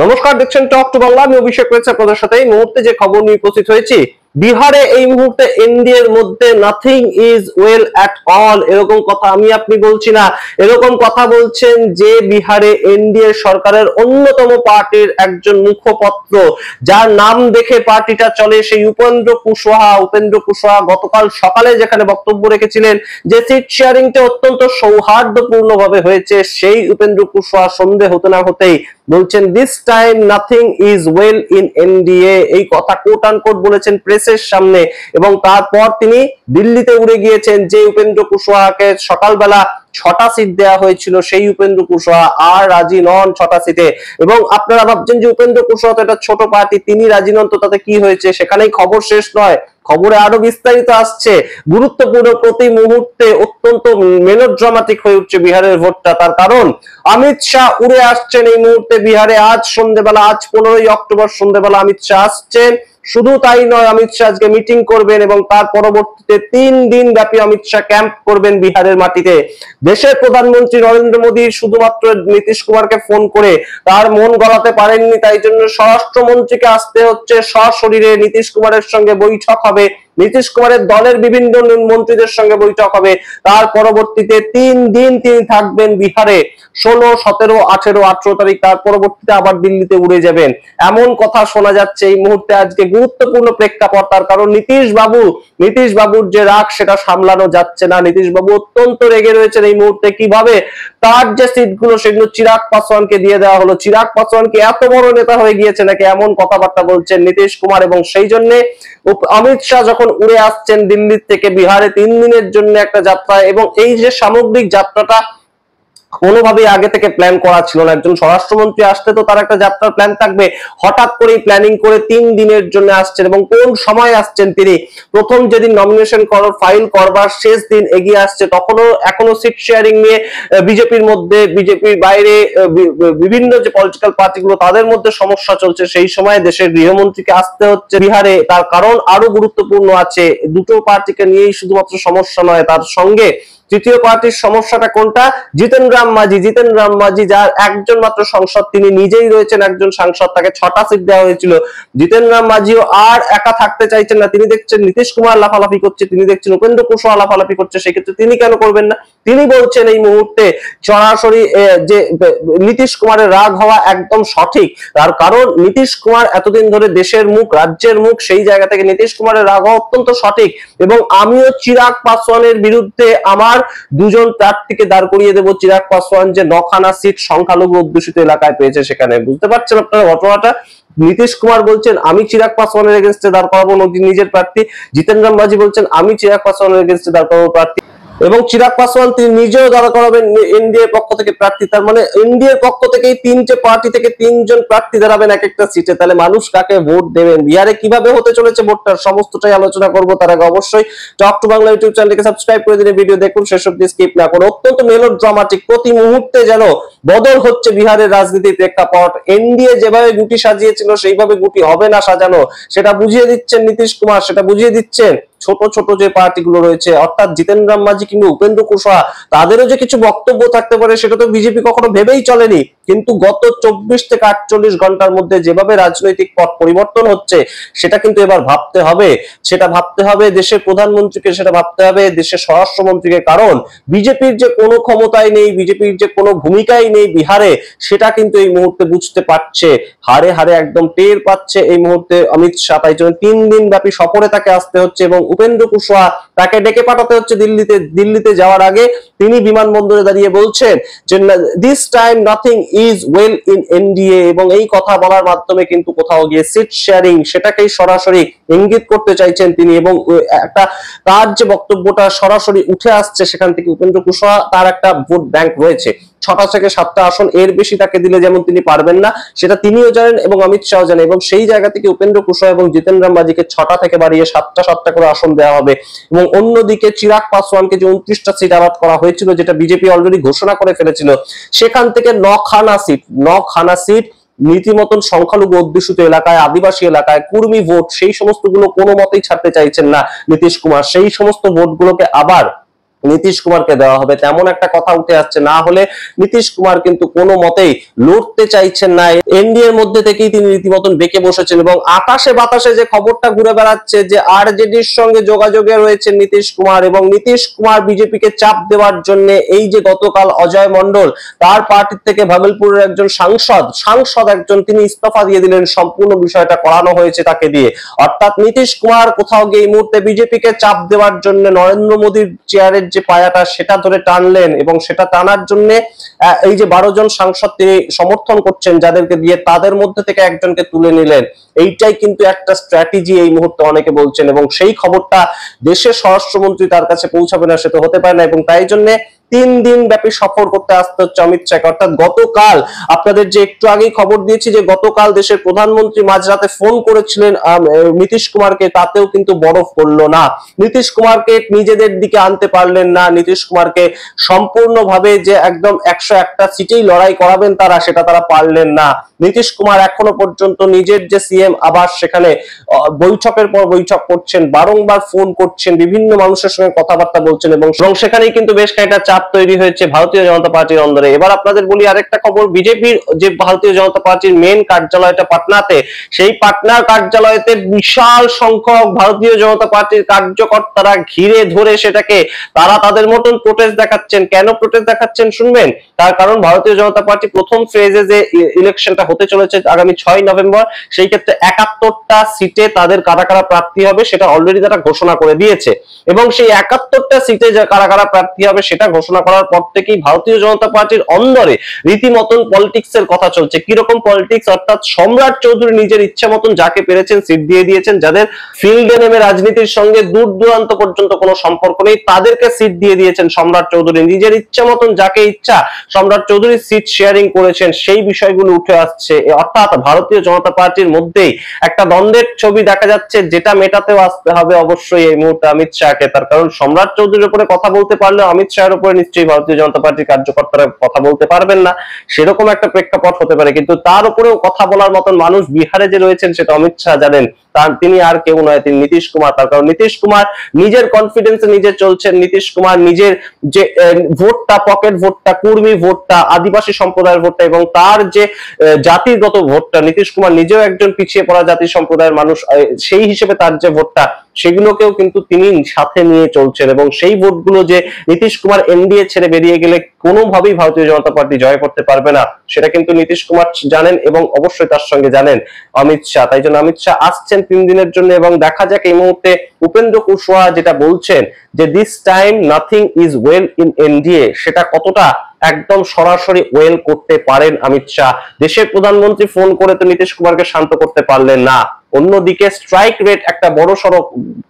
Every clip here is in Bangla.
নমস্কার, দেখছেন টক টু বাংলা। আমি অভিষেক রয়েছে আপনাদের সাথে। এই মুহূর্তে যে খবর নিয়ে উপস্থিত হয়েছি, বিহারে এই মুহূর্তে এনডিএর মধ্যে nothing is well at all, এরকম কথা আমি আপনি বলছি না। এরকম কথা বলছেন যে বিহারে এনডিএ সরকারের অন্যতম পার্টির একজন মুখপত্র, যার নাম দেখে পার্টিটা চলে, সেই উপেন্দ্র কুশওয়াহা গতকাল সকালে যেখানে বক্তব্য রেখেছিলেন যে সিট শেয়ারিংটা অত্যন্ত সৌহার্দ্যপূর্ণ ভাবে হয়েছে, সেই উপেন্দ্র কুশওয়াহা সন্দেহ হতে না হতেই বলছেন this time nothing is well in NDA. এই কথা কোট আনকোট বলেছেন প্রেসের সামনে, এবং তারপর তিনি দিল্লিতে উড়ে গিয়েছেন। যে উপেন্দ্র কুশওয়াহাকে সকালবেলা 6টা সিট দেওয়া হয়েছিল, সেই উপেন্দ্র কুশওয়াহা আর রাজি নন 6টা সিটে। এবং আপনারা ভাবছেন যে উপেন্দ্র কুশওয়াহা তো একটা ছোট পার্টি, তিনি রাজি নন, তো তাতে কি হয়েছে? সেখানেই খবর শেষ নয়, খবরে আরো বিস্তারিত আসছে। গুরুত্বপূর্ণ, প্রতি মুহূর্তে অত্যন্ত মেলোড্রামাটিক হয়ে উঠছে বিহারের ভোটটা। তার কারণ অমিত শাহ উড়ে আসছেন এই মুহূর্তে বিহারে। আজ সন্ধ্যেবেলা, আজ 15ই অক্টোবর সন্ধ্যেবেলা অমিত শাহ আসছেন। শুধু তাই নয়, অমিত শাহ আজকে মিটিং করবেন এবং তার পরবর্তীতে 3 দিন ব্যাপী অমিত শাহ ক্যাম্প করবেন বিহারের মাটিতে। দেশের প্রধানমন্ত্রী নরেন্দ্র মোদী শুধুমাত্র নীতিশ কুমারকে ফোন করে তার মন গলাতে পারেননি, তাই জন্য স্বরাষ্ট্রমন্ত্রীকে আসতে হচ্ছে সশরীরে। নীতিশ কুমারের সঙ্গে বৈঠক হবে, নীতিশ কুমারের দলের বিভিন্ন মন্ত্রীদের সঙ্গে বৈঠক হবে। তার পরবর্তীতে 3 দিন তিনি থাকবেন বিহারে, 16, 17, 18, 18 তারিখ। তার পরবর্তীতে আবার দিল্লিতে উড়ে যাবেন, এমন কথা শোনা যাচ্ছে এই মুহূর্তে। আজকে গুরুত্বপূর্ণ প্রেক্ষাপট, তার কারণ নীতিশ বাবুর যে রাগ, সেটা সামলানো যাচ্ছে না। নীতিশ বাবু অত্যন্ত রেগে রয়েছেন এই মুহূর্তে। কিভাবে তার যে সিটগুলো, সেগুলো চিরাগ পাসওয়ানকে দিয়ে দেওয়া হলো। চিরাগ পাসওয়ান কি এত বড় নেতা হয়ে গিয়েছে নাকি, এমন কথাবার্তা বলছেন নীতিশ কুমার। এবং সেই জন্য অমিত শাহ যখন উড়ে আসছেন দিল্লি থেকে বিহারে 3 দিনের জন্য একটা যাত্রা, এবং এই যে সামগ্রিক যাত্রাটা কোনোভাবেই আগে থেকে প্ল্যান করা ছিল না। একজন স্বরাষ্ট্রমন্ত্রী আসতে তো তার একটা যাত্রার প্ল্যান থাকবে, হঠাৎ করেই প্ল্যানিং করে 3 দিনের জন্য আসছেন। এবং কোন সময় আসছেন তিনি? প্রথম যেদিন নমিনেশন ফাইল করবার শেষ দিন এগিয়ে আসছে, এখনো সিট শেয়ারিং নিয়ে বিজেপির মধ্যে, বিজেপির বাইরে বিভিন্ন যে পলিটিক্যাল পার্টিগুলো, তাদের মধ্যে সমস্যা চলছে। সেই সময় দেশের গৃহমন্ত্রীকে আসতে হচ্ছে বিহারে। তার কারণ আরো গুরুত্বপূর্ণ আছে, দুটো পার্টিকে নিয়েই শুধুমাত্র সমস্যা নয়, তার সঙ্গে তৃতীয় পার্টির সমস্যাটা কোনটা? জিতেন রাম মাঝি, যার একজন মাত্র সংসদ, তিনি নিজেই রয়েছেন একজন সাংসদ, তাকে 6টা সিট দেওয়া হয়েছিল। জিতেন রাম মাঝিও আর একা থাকতে চাইছেন না। তিনি দেখছেন নীতিশ কুমার লাফালাফি করছে, তিনি দেখছেন উপেন্দ্র কুশওয়াহা লাফালাফি করছে, সেক্ষেত্রে তিনি কেন করবেন না? তিনি বলছেন এই মুহূর্তে সরাসরি যে নীতিশ কুমারের রাগ হওয়া একদম সঠিক। তার কারণ নীতিশ কুমার এতদিন ধরে দেশের মুখ, রাজ্যের মুখ, সেই জায়গা থেকে নীতিশ কুমারের রাগ হওয়া অত্যন্ত সঠিক। এবং আমিও চিরাগ পাসওয়ানের বিরুদ্ধে আমার 2 জন প্রার্থীকে দাঁড় করিয়ে দেবো। চিরাগ পাসওয়ান যে 9খানা সিট সংখ্যালঘু অধ্যুষিত এলাকায় পেয়েছে, সেখানে বুঝতে পারছেন আপনারা ঘটনাটা। নীতিশ কুমার বলছেন আমি চিরাগ পাসওয়ানের এগেইনস্টে দাঁড় করাবো নিজের প্রার্থী। জিতেন রাম মাঝি বলছেন আমি চিরাগ পাসওয়ানের এগেইনস্টে দাঁড় করাবো প্রার্থী। এবং চিরাগ পাসওয়ান তিনি নিজেও দাঁড়া করাবেন এনডিএ পক্ষ থেকে প্রার্থী। তার মানে এনডিএ পক্ষ থেকেই 3টে পার্টি থেকে 3 জন প্রার্থী দাঁড়াবেন এক একটা সিটে। তাহলে মানুষ কাকে ভোট দেবেন? বিহারে কিভাবে হতে চলেছে ভোটটার সমস্তটাই আলোচনা করব। তার আগে অবশ্যই টক টু বাংলা ইউটিউব চ্যানেলকে সাবস্ক্রাইব করে দিন, ভিডিও দেখুন শেষ অবধি, স্কিপ না করে। অত্যন্ত মেলোড্রামাটিক, প্রতি মুহূর্তে যেন বদল হচ্ছে বিহারের রাজনীতির প্রেক্ষাপট। এনডিএ যেভাবে গুটি সাজিয়েছিল, সেইভাবে গুটি হবে না সাজানো, সেটা বুঝিয়ে দিচ্ছেন নীতিশ কুমার, সেটা বুঝিয়ে দিচ্ছেন ছোট ছোট যে পার্টিগুলো রয়েছে, অর্থাৎ জিতেন রাম মাঝি কিংবা উপেন্দ্র কুশওয়াহা, তাদেরও যে কিছু বক্তব্য থাকতে পারে সেটা তো বিজেপি কখনো ভেবেই চলেনি। কিন্তু গত 24 থেকে 48 ঘন্টার মধ্যে যেভাবে রাজনৈতিক পথ পরিবর্তন হচ্ছে, সেটা কিন্তু এবার ভাবতে হবে। সেটা ভাবতে হবে দেশের প্রধানমন্ত্রীকে, সেটা ভাবতে হবে দেশের স্বরাষ্ট্রমন্ত্রীকে। কারণ বিজেপির যে কোনো ক্ষমতায় নেই, বিজেপির যে কোনো ভূমিকাই নেই বিহারে, সেটা কিন্তু এই মুহূর্তে বুঝতে পারছে, হারে হারে একদম টের পাচ্ছে এই মুহূর্তে অমিত শাহ। তাই জন্য 3 দিন ব্যাপী সফরে তাকে আসতে হচ্ছে, এবং উপেন্দ্র কুশওয়াহা তাকে ডেকে পাঠাতে হচ্ছে দিল্লিতে যাওয়ার আগে তিনি বিমানবন্দরে দাঁড়িয়ে বলছেন যে this time nothing is well in NDA. এবং এই কথা বলার মাধ্যমে কিন্তু কোথাও গিয়ে সিট শেয়ারিং, সেটাকেই সরাসরি ইঙ্গিত করতে চাইছেন তিনি। এবং একটা তার যে বক্তব্যটা সরাসরি উঠে আসছে সেখান থেকে, উপেন্দ্র কুশওয়াহা তার একটা ভোট ব্যাংক রয়েছে, 6টা থেকে 7টা আসন, এর বেশি তাকে দিলে যেমন তিনি পারবেন না, সেটা তিনিও জানেন এবং অমিত শাহ জানেন। এবং সেই জায়গা থেকে উপেন্দ্র কুশওয়াহা এবং জিতেন রাম মাঝিকে 6টা থেকে বাড়িয়ে 7টা করে আসন দেওয়া হবে। এবং অন্যদিকে চিরাগ পাসওয়ানকে যে 29টা সিট আলাট করা হয়েছিল, যেটা বিজেপি অলরেডি ঘোষণা করে ফেলেছিল, সেখান থেকে 9খানা সিট নীতিমতন সংখ্যালঘু অধ্যুষিত এলাকায়, আদিবাসী এলাকায়, কুর্মী ভোট, সেই সমস্ত গুলো কোনো মতেই ছাড়তে চাইছেন না নীতিশ কুমার। সেই সমস্ত ভোটগুলোকে আবার নীতিশ কুমারকে দেওয়া হবে, তেমন একটা কথা উঠে আসছে। না হলে নীতিশ কুমার কিন্তু কোনো মতেই লড়তে চাইছেন না, এনডিএর মধ্যে থেকেই তিনি রীতিমতন বেঁকে বসেছেন। এবং আকাশে বাতাসে যে খবরটা ঘুরে বেড়াচ্ছে যে আরজেডির সঙ্গে যোগাযোগে রয়েছে নীতিশ কুমার, এবং নীতিশ কুমার বিজেপিকে চাপ দেওয়ার জন্য এই যে গতকাল অজয় মন্ডল তার পার্টি থেকে ভাগলপুরের একজন সাংসদ একজন তিনি ইস্তফা দিয়ে দিলেন, সম্পূর্ণ বিষয়টা করানো হয়েছে তাকে দিয়ে। অর্থাৎ নীতিশ কুমার কোথাও গিয়ে এই মুহূর্তে বিজেপিকে চাপ দেওয়ার জন্য নরেন্দ্র মোদীর চেয়ারের যে পায়াটা সেটা ধরে টানলেন, এবং সেটা টানার জন্য এই যে 12 জন সাংসদ তিনি সমর্থন করছেন যাদেরকে দিয়ে, তাদের মধ্যে থেকে একজনকে তুলে নিলেন। এইটাই কিন্তু একটা স্ট্র্যাটেজি এই মুহূর্তে অনেকে বলছেন, এবং সেই খবরটা দেশের স্বরাষ্ট্রমন্ত্রী তার কাছে পৌঁছাবে না, সে তো হতে পারে না। এবং তাই জন্য 3 দিন ব্যাপী সফর করতে আসতে হচ্ছে অমিত শাহকে। অর্থাৎ গতকাল আপনাদের যে একটু আগেই খবর দিয়েছি যে গতকাল দেশের প্রধানমন্ত্রী মাঝরাতে ফোন করেছিলেন নীতিশ কুমারকে, তাতেও কিন্তু বরফ পড়লো না। নীতিশ কুমারকে নিজেদের দিকে আনতে পারলেন না, নীতিশ কুমারকে সম্পূর্ণভাবে যে একদম 101টা সিটেই লড়াই করাবেন তারা, সেটা তারা পারলেন না। নীতিশ কুমার এখনো পর্যন্ত নিজের যে সিএম আবাস সেখানে বৈঠকের পর বৈঠক করছেন, বারংবার ফোন করছেন, বিভিন্ন মানুষের সঙ্গে কথাবার্তা বলছেন, এবং সেখানেই কিন্তু বেশ কয়েকটা চাপ তৈরি হয়েছে ভারতীয় জনতা পার্টির অন্দরে। এবার আপনাদের বলি আরেকটা খবর, বিজেপির যে ভারতীয় জনতা পার্টির মেন কার্যালয়টা পাটনাতে, সেই পাটনার কার্যালয়তে বিশাল সংখ্যক ভারতীয় জনতা পার্টির কার্যকর্তারা ঘিরে ধরে সেটাকে তারা তাদের মতন প্রোটেস্ট দেখাচ্ছেন। কেন প্রোটেস্ট দেখাচ্ছেন শুনবেন, তার কারণ ভারতীয় জনতা পার্টি প্রথম ফেজে যে ইলেকশনটা হতে চলেছে আগামী 6 নভেম্বর, সেই ক্ষেত্রে 71টা সিটে তাদের কারা কারা প্রার্থী হবে সেটা অলরেডি তারা ঘোষণা করে দিয়েছে, এবং সেই 71টা সিটে কারা কারা প্রার্থী হবে সেটা ঘোষণা করার পর থেকেই ভারতীয় জনতা পার্টির অন্দরে রীতিমতন পলিটিক্স এর কথা চলছে। কিরকম পলিটিক্স, অর্থাৎ সম্রাট চৌধুরী নিজের ইচ্ছা মতন যাকে পেরেছেন সিট দিয়ে দিয়েছেন, যাদের ফিল্ডে নেমে রাজনীতির সঙ্গে দূর দূরান্ত পর্যন্ত কোনো সম্পর্ক নেই তাদেরকে সিট দিয়ে দিয়েছেন সম্রাট চৌধুরী। নিজের ইচ্ছা মতন যাকে ইচ্ছা সম্রাট চৌধুরী সিট শেয়ারিং করেছেন, সেই বিষয়গুলো উঠে আসছে। অর্থাৎ ভারতীয় জনতা পার্টির মধ্যেই একটা দ্বন্দ্বের ছবি দেখা যাচ্ছে, যেটা মেটাতেও আসতে হবে অবশ্যই এই মুহূর্তে অমিত শাহকে। তার কারণ সম্রাট চৌধুরীর উপরে কথা বলতে পারলে অমিত শাহের উপরে নিশ্চয়ই ভারতীয় জনতা পার্টির কার্যকর্তারা কথা বলতে পারবেন না, সেরকম একটা প্রেক্ষাপট হতে পারে। কিন্তু তার উপরেও কথা বলার মতন মানুষ বিহারে যে রয়েছেন সেটা অমিত শাহ জানেন, তিনি আর কেউ নয়, তিনি নীতিশ কুমার। তার কারণ নীতিশ কুমার নিজের কনফিডেন্সে নিজে চলছেন। নীতিশ কুমার নিজের যে ভোটটা, পকেট ভোটটা, কুর্মী ভোটটা, আদিবাসী সম্প্রদায়ের ভোটটা, এবং তার যে জাতিগত ভোটটা, নীতিশ কুমার নিজেও একজন পিছিয়ে পড়া জাতি সম্প্রদায়ের মানুষ, সেই হিসেবে তার যে ভোটটা সেগুলোকেও কিন্তু তিনি সাথে নিয়ে চলছেন। এবং সেই ভোটগুলো যে নীতিশ কুমার এনডিএ ছেড়ে বেরিয়ে গেলে কোনোভাবেই ভারতীয় জনতা পার্টি জয় করতে পারবে না, সেটা কিন্তু নীতিশ কুমার জানেন, এবং অবশ্যই তার সঙ্গে জানেন অমিত শাহ। তাই জন্য অমিত শাহ আসছেন 3 দিনের জন্য, এবং দেখা যাক এই মুহূর্তে উপেন্দ্র কুশওয়াহা যেটা বলছেন যে this time nothing is well in NDA, সেটা কতটা একদম সরাসরি ওয়েল করতে পারেন অমিত শাহ। দেশের প্রধানমন্ত্রী ফোন করে তো নীতিশ কুমারকে শান্ত করতে পারলেন না, অন্যদিকে স্ট্রাইক রেট একটা বড় সড়ো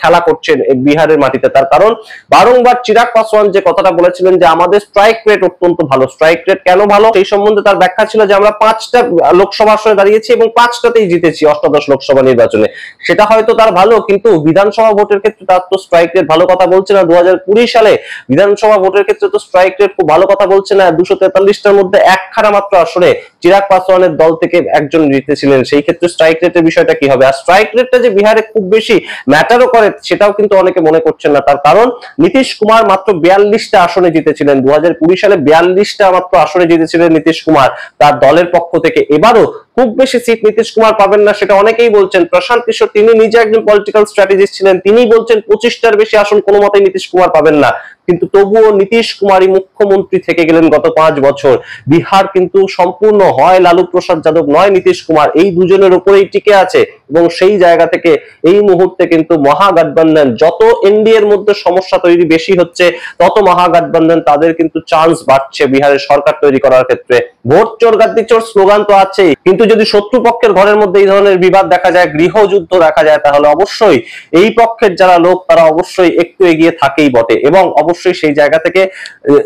খেলা করছেন বিহারের মাটিতে। তার কারণ বারংবার চিরাগ পাসওয়ান যে কথাটা বলেছিলেন যে আমাদের স্ট্রাইক রেট অত্যন্ত ভালো। স্ট্রাইক রেট কেন ভালো সেই সম্বন্ধে তার ব্যাখ্যা ছিল যে আমরা 5টা লোকসভা আসনে দাঁড়িয়েছি এবং 5টাতেই জিতেছি অষ্টাদশ লোকসভা নির্বাচনে। সেটা হয়তো তার ভালো, কিন্তু বিধানসভা ভোটের ক্ষেত্রে তার তো স্ট্রাইক রেট ভালো কথা বলছে না। 2020 সালে বিধানসভা ভোটের ক্ষেত্রে তো স্ট্রাইক রেট খুব ভালো কথা বলছে না। 243টার মধ্যে একখানা মাত্র আসনে চিরাগ পাসওয়ানের দল থেকে একজন জিতেছিলেন। সেই ক্ষেত্রে স্ট্রাইক রেটের বিষয়টা কি হবে? আর স্ট্রাইক রেটটা যে বিহারে খুব বেশি ম্যাটারও করে সেটাও কিন্তু অনেকে মনে করছেন না। তার কারণ নীতিশ কুমার মাত্র 42টা আসনে জিতেছিলেন। 2020 সালে 42টা মাত্র আসনে জিতেছিলেন নীতিশ কুমার তার দলের পক্ষ থেকে। এবারও খুব বেশি সিট নীতিশ কুমার পাবেন না, সেটা অনেকেই বলছেন। প্রশান্ত কিশোর তিনি নিজে একজন পলিটিক্যাল স্ট্র্যাটেজিস্ট ছিলেন, তিনি বলছেন 25টার বেশি আসন কোনো মতেই নীতিশ কুমার পাবেন না। কিন্তু তবুও নীতিশ কুমারই মুখ্যমন্ত্রী থেকে গেলেন গত 5 বছর। বিহার কিন্তু সম্পূর্ণ হয় লালু প্রসাদ যাদব নয় নীতিশ কুমার, এই দুজনের উপরেই টিকে আছে। এবং সেই জায়গা থেকে এই মুহূর্তে কিন্তু মহাগঠবন্ধন, যত এনডিএর মধ্যে সমস্যা তৈরি বেশি হচ্ছে, তত মহাগঠবন্ধন তাদের কিন্তু চান্স বাড়ছে বিহারের সরকার তৈরি করার ক্ষেত্রে। ভোট চোর গাদ্দি চোর স্লোগান তো আছেই, কিন্তু যদি শত্রুপক্ষের ঘরের মধ্যে এই ধরনের বিবাদ দেখা যায়, গৃহযুদ্ধ দেখা যায়, তাহলে অবশ্যই এই পক্ষের যারা লোক তারা অবশ্যই একটু এগিয়ে থাকেই বটে। এবং অবশ্যই সেই জায়গা থেকে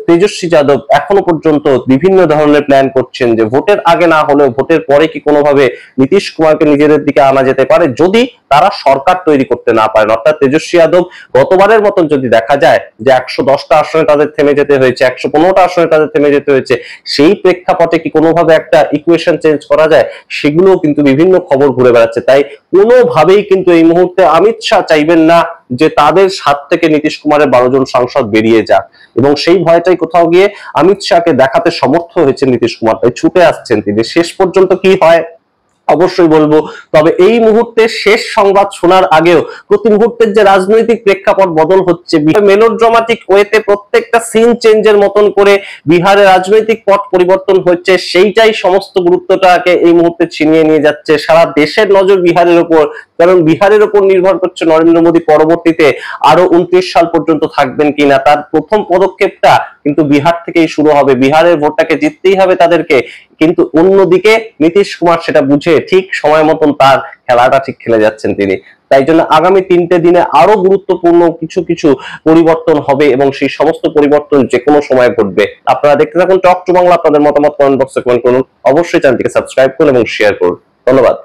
তেজস্বী যাদব এখনো পর্যন্ত বিভিন্ন ধরনের প্ল্যান করছেন যে ভোটের আগে না হলেও ভোটের পরে কি কোনোভাবে নীতিশ কুমারকে নিজেদের দিকে আনা যেতে পারে। যদি তারা সরকার তৈরি করতে না পারেন। অর্থাৎ তেজস্বী যাদব গতবারের মতন যদি দেখা যায় যে 110টা আসনে তাদের থেমে যেতে হয়েছে, 115টা আসনে তাদের থেমে যেতে হয়েছে, সেই প্রেক্ষাপটে কি কোনোভাবে একটা ইকুয়েশন চেঞ্জ করা যায়, সেগুলোও কিন্তু বিভিন্ন খবর ঘুরে বেড়াচ্ছে। তাই কোনোভাবেই কিন্তু এই মুহূর্তে অমিত শাহ চাইবেন না যে তাদের হাত থেকে নীতিশ কুমারের 12 জন সাংসদ বেরিয়ে যাক, এবং সেই ভয়টাই কোথাও গিয়ে অমিত শাহকে দেখাতে সমর্থ হয়েছে নীতিশ কুমার, তাই ছুটে আসছেন তিনি। শেষ পর্যন্ত কি হয় অবশ্যই বলবো, তবে এই মুহূর্তে শেষ সংবাদ শোনার আগেও প্রতি মুহূর্তের যে রাজনৈতিক প্রেক্ষাপট বদল হচ্ছে, মেলোড্রামাটিক ওয়েতে প্রত্যেকটা সিন চেঞ্জের মতন করে বিহারের রাজনৈতিক পথ পরিবর্তন হচ্ছে, সেইটাই সমস্ত গুরুত্বটাকে এই মুহূর্তে ছিনিয়ে নিয়ে যাচ্ছে। সারা দেশের নজর বিহারের উপর, কারণ বিহারের উপর নির্ভর করছে নরেন্দ্র মোদী পরবর্তীতে আরো 29 সাল পর্যন্ত থাকবেন কিনা। তার প্রথম পদক্ষেপটা কিন্তু বিহার থেকেই শুরু হবে, বিহারের ভোটটাকে জিততেই হবে তাদেরকে। কিন্তু অন্যদিকে নীতিশ কুমার সেটা বুঝে ঠিক সময় মতন তার খেলাটা ঠিক খেলে যাচ্ছেন তিনি। তাই জন্য আগামী 3টে দিনে আরো গুরুত্বপূর্ণ কিছু কিছু পরিবর্তন হবে, এবং সেই সমস্ত পরিবর্তন যে কোনো সময় ঘটবে। আপনারা দেখতে থাকুন টক টু বাংলা। আপনাদের মতামত কমেন্ট বক্সে কমেন্ট করুন, অবশ্যই চ্যানেলটিকে সাবস্ক্রাইব করুন এবং শেয়ার করুন। ধন্যবাদ।